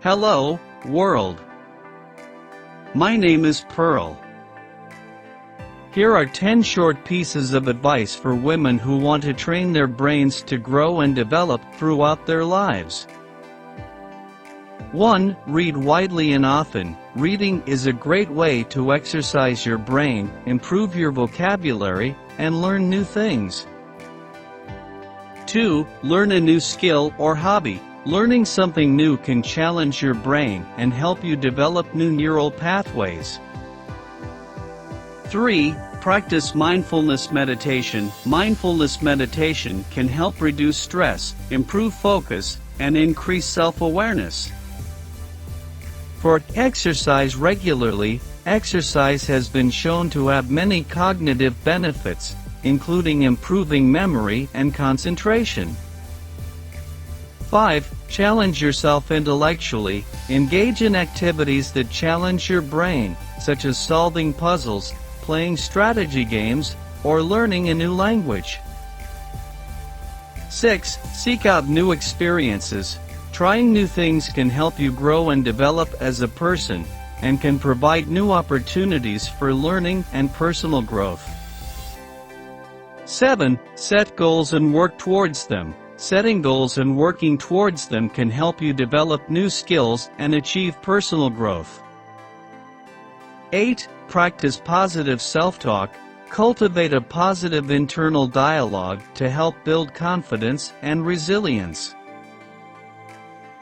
Hello, world. My name is Pearl. Here are 10 short pieces of advice for women who want to train their brains to grow and develop throughout their lives. 1. Read widely and often. Reading is a great way to exercise your brain, improve your vocabulary, and learn new things. 2. Learn a new skill or hobby. Learning something new can challenge your brain and help you develop new neural pathways. 3. Practice mindfulness meditation. Mindfulness meditation can help reduce stress, improve focus, and increase self-awareness. 4. Exercise regularly. Exercise has been shown to have many cognitive benefits, including improving memory and concentration. 5. Challenge yourself intellectually. Engage in activities that challenge your brain, such as solving puzzles, playing strategy games, or learning a new language. 6. Seek out new experiences. Trying new things can help you grow and develop as a person, and can provide new opportunities for learning and personal growth. 7. Set goals and work towards them. Setting goals and working towards them can help you develop new skills and achieve personal growth. 8. Practice positive self-talk. Cultivate a positive internal dialogue to help build confidence and resilience.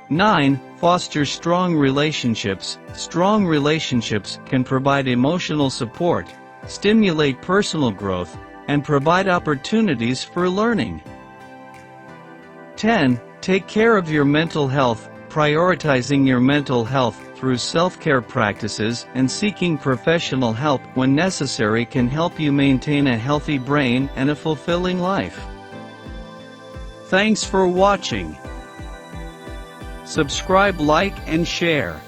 9. Foster strong relationships. Strong relationships can provide emotional support, stimulate personal growth, and provide opportunities for learning. 10. Take care of your mental health. Prioritizing your mental health through self-care practices and seeking professional help when necessary can help you maintain a healthy brain and a fulfilling life. Thanks for watching. Subscribe, like, and share.